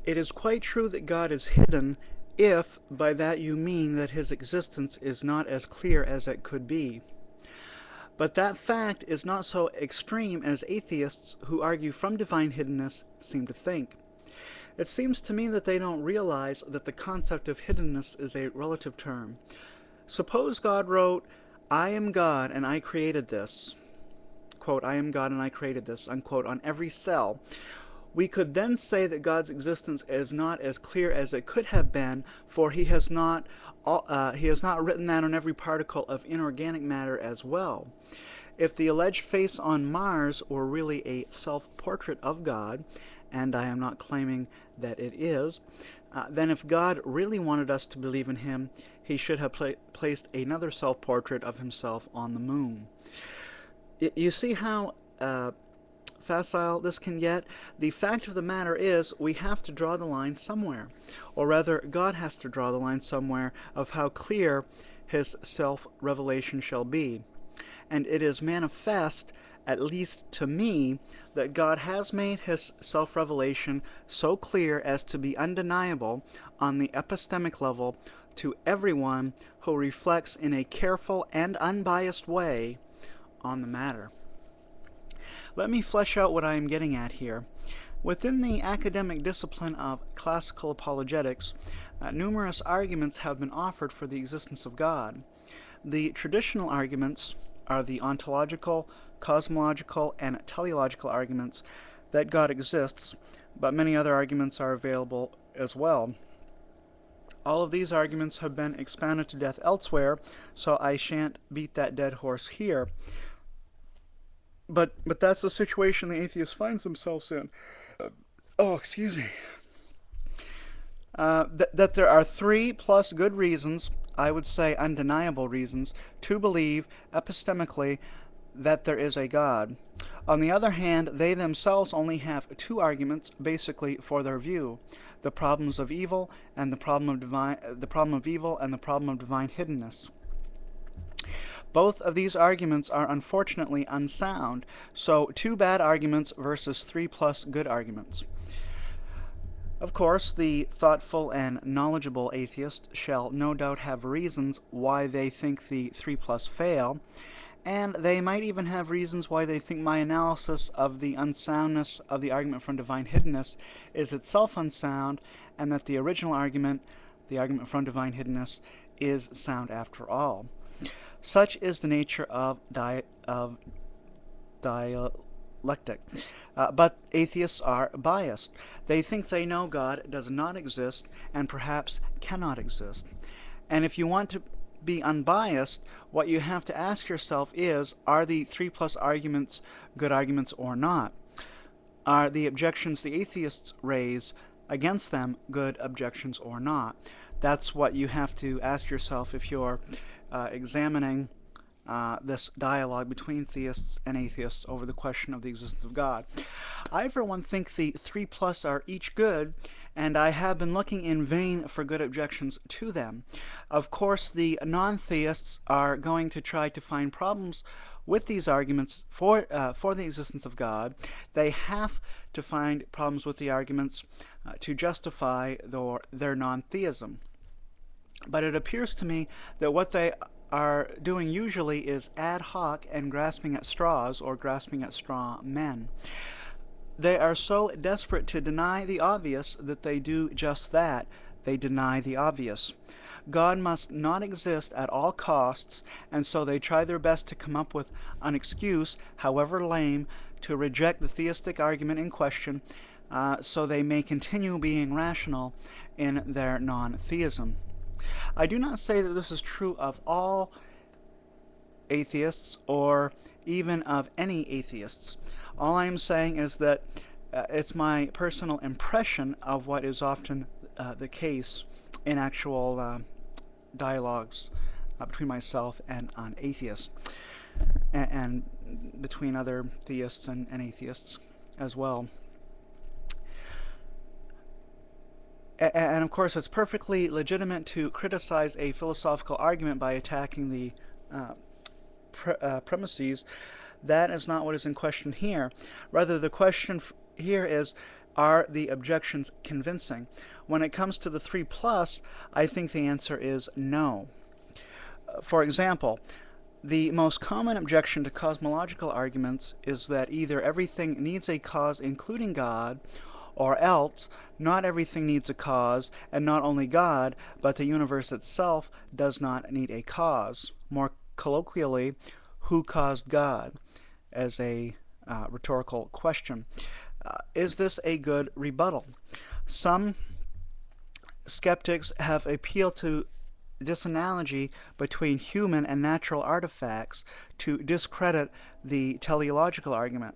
It is quite true that God is hidden, if by that you mean that his existence is not as clear as it could be. But that fact is not so extreme as atheists who argue from divine hiddenness seem to think. It seems to me that they don't realize that the concept of hiddenness is a relative term. Suppose God wrote, "I am God and I created this," quote, "I am God and I created this," unquote, on every cell. We could then say that God's existence is not as clear as it could have been, for he has not written that on every particle of inorganic matter as well. If the alleged face on Mars were really a self-portrait of God, and I am not claiming that it is, then if God really wanted us to believe in him, he should have placed another self-portrait of himself on the moon. You see how facile this can get? The fact of the matter is, we have to draw the line somewhere. Or rather, God has to draw the line somewhere of how clear his self-revelation shall be. And it is manifest, at least to me, that God has made his self-revelation so clear as to be undeniable on the epistemic level to everyone who reflects in a careful and unbiased way on the matter. Let me flesh out what I am getting at here. Within the academic discipline of classical apologetics, numerous arguments have been offered for the existence of God. The traditional arguments are the ontological, cosmological, and teleological arguments that God exists, but many other arguments are available as well. All of these arguments have been expounded to death elsewhere, so I shan't beat that dead horse here. But that's the situation the atheist finds themselves in. Excuse me. That there are 3+ good reasons, I would say undeniable reasons, to believe epistemically that there is a God. On the other hand, they themselves only have 2 arguments basically for their view: the problems of evil and the problem of divine hiddenness. Both of these arguments are unfortunately unsound, so 2 bad arguments versus 3+ good arguments. Of course, the thoughtful and knowledgeable atheist shall no doubt have reasons why they think the 3+ fail, and they might even have reasons why they think my analysis of the unsoundness of the argument from divine hiddenness is itself unsound, and that the original argument, the argument from divine hiddenness, is sound after all. Such is the nature of dialectic. But atheists are biased. They think they know God does not exist and perhaps cannot exist. And if you want to be unbiased, what you have to ask yourself is, are the 3+ arguments good arguments or not? Are the objections the atheists raise against them good objections or not? That's what you have to ask yourself if you're examining this dialogue between theists and atheists over the question of the existence of God. I, for one, think the 3+ are each good, and I have been looking in vain for good objections to them. Of course, the non-theists are going to try to find problems with these arguments for the existence of God. They have to find problems with the arguments to justify their non-theism. But it appears to me that what they are doing usually is ad hoc and grasping at straws, or grasping at straw men. They are so desperate to deny the obvious that they do just that. They deny the obvious. God must not exist at all costs, and so they try their best to come up with an excuse, however lame, to reject the theistic argument in question, so they may continue being rational in their non-theism. I do not say that this is true of all atheists, or even of any atheists. All I am saying is that it's my personal impression of what is often the case in actual dialogues between myself and an atheist, and between other theists and atheists as well. And of course, it's perfectly legitimate to criticize a philosophical argument by attacking the premises. That is not what is in question here. Rather, the question here is, Are the objections convincing? When it comes to the 3 plus, I think the answer is no. For example, the most common objection to cosmological arguments is that either everything needs a cause including God, or else not everything needs a cause, and not only God, but the universe itself does not need a cause. More colloquially, who caused God? As a rhetorical question. Is this a good rebuttal? Some skeptics have appealed to this analogy between human and natural artifacts to discredit the teleological argument.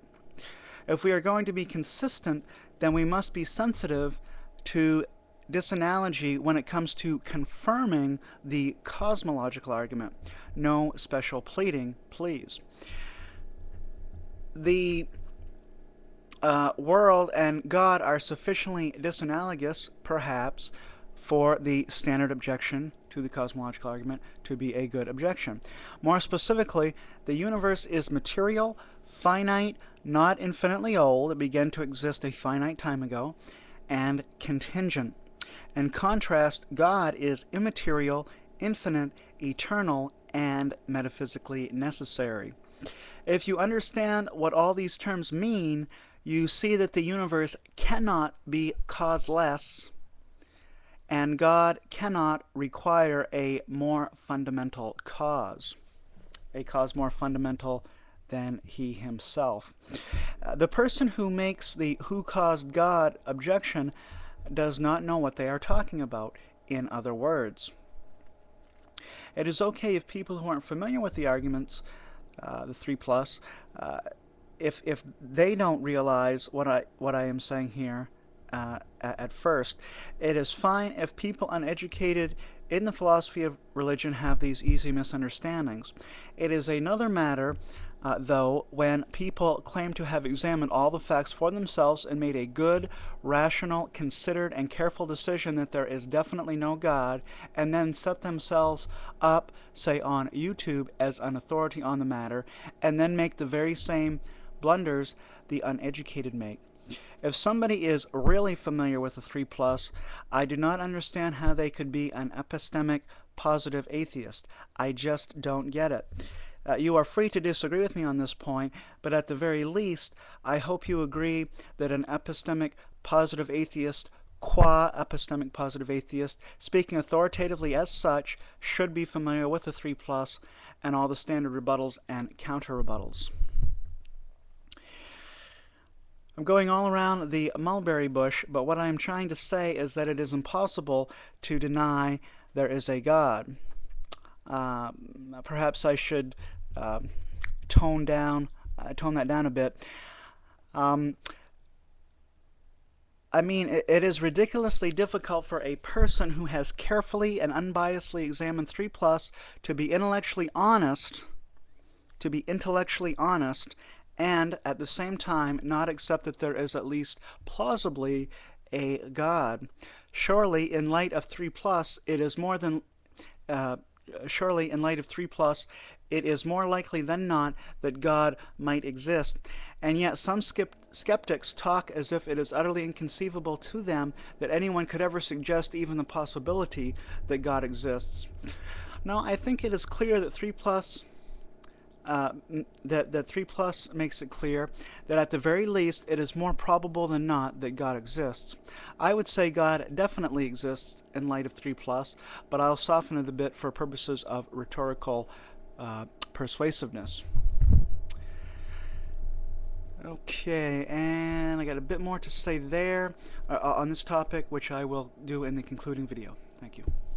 If we are going to be consistent, then we must be sensitive to this analogy when it comes to confirming the cosmological argument. No special pleading, please. The world and God are sufficiently disanalogous, perhaps, for the standard objection to the cosmological argument to be a good objection. More specifically, the universe is material, finite, not infinitely old, it began to exist a finite time ago, and contingent. In contrast, God is immaterial, infinite, eternal, and metaphysically necessary. If you understand what all these terms mean, you see that the universe cannot be causeless, and God cannot require a more fundamental cause, a cause more fundamental than he himself. The person who makes the who caused God objection does not know what they are talking about, in other words. It is okay if people who aren't familiar with the arguments, the 3 plus, if they don't realize what I am saying here at first. It is fine if people uneducated in the philosophy of religion have these easy misunderstandings. It is another matter, though, when people claim to have examined all the facts for themselves and made a good, rational, considered, and careful decision that there is definitely no God, and then set themselves up, say on YouTube, as an authority on the matter, and then make the very same blunders the uneducated make. If somebody is really familiar with the 3 plus, I do not understand how they could be an epistemic positive atheist. I just don't get it. You are free to disagree with me on this point, but at the very least, I hope you agree that an epistemic positive atheist, qua epistemic positive atheist, speaking authoritatively as such, should be familiar with the 3 plus and all the standard rebuttals and counter rebuttals. I'm going all around the mulberry bush, but what I am trying to say is that it is impossible to deny there is a God. Perhaps I should tone that down a bit. I mean, it is ridiculously difficult for a person who has carefully and unbiasedly examined 3 plus to be intellectually honest, and at the same time not accept that there is at least plausibly a God. Surely, in light of 3 plus, it is more than surely in light of 3 plus, it is more likely than not that God might exist. And yet some skeptics talk as if it is utterly inconceivable to them that anyone could ever suggest even the possibility that God exists. Now, I think it is clear that 3 plus that 3 plus makes it clear that at the very least it is more probable than not that God exists. I would say God definitely exists in light of 3 plus, but I'll soften it a bit for purposes of rhetorical persuasiveness. Okay, and I got a bit more to say there on this topic, which I will do in the concluding video. Thank you.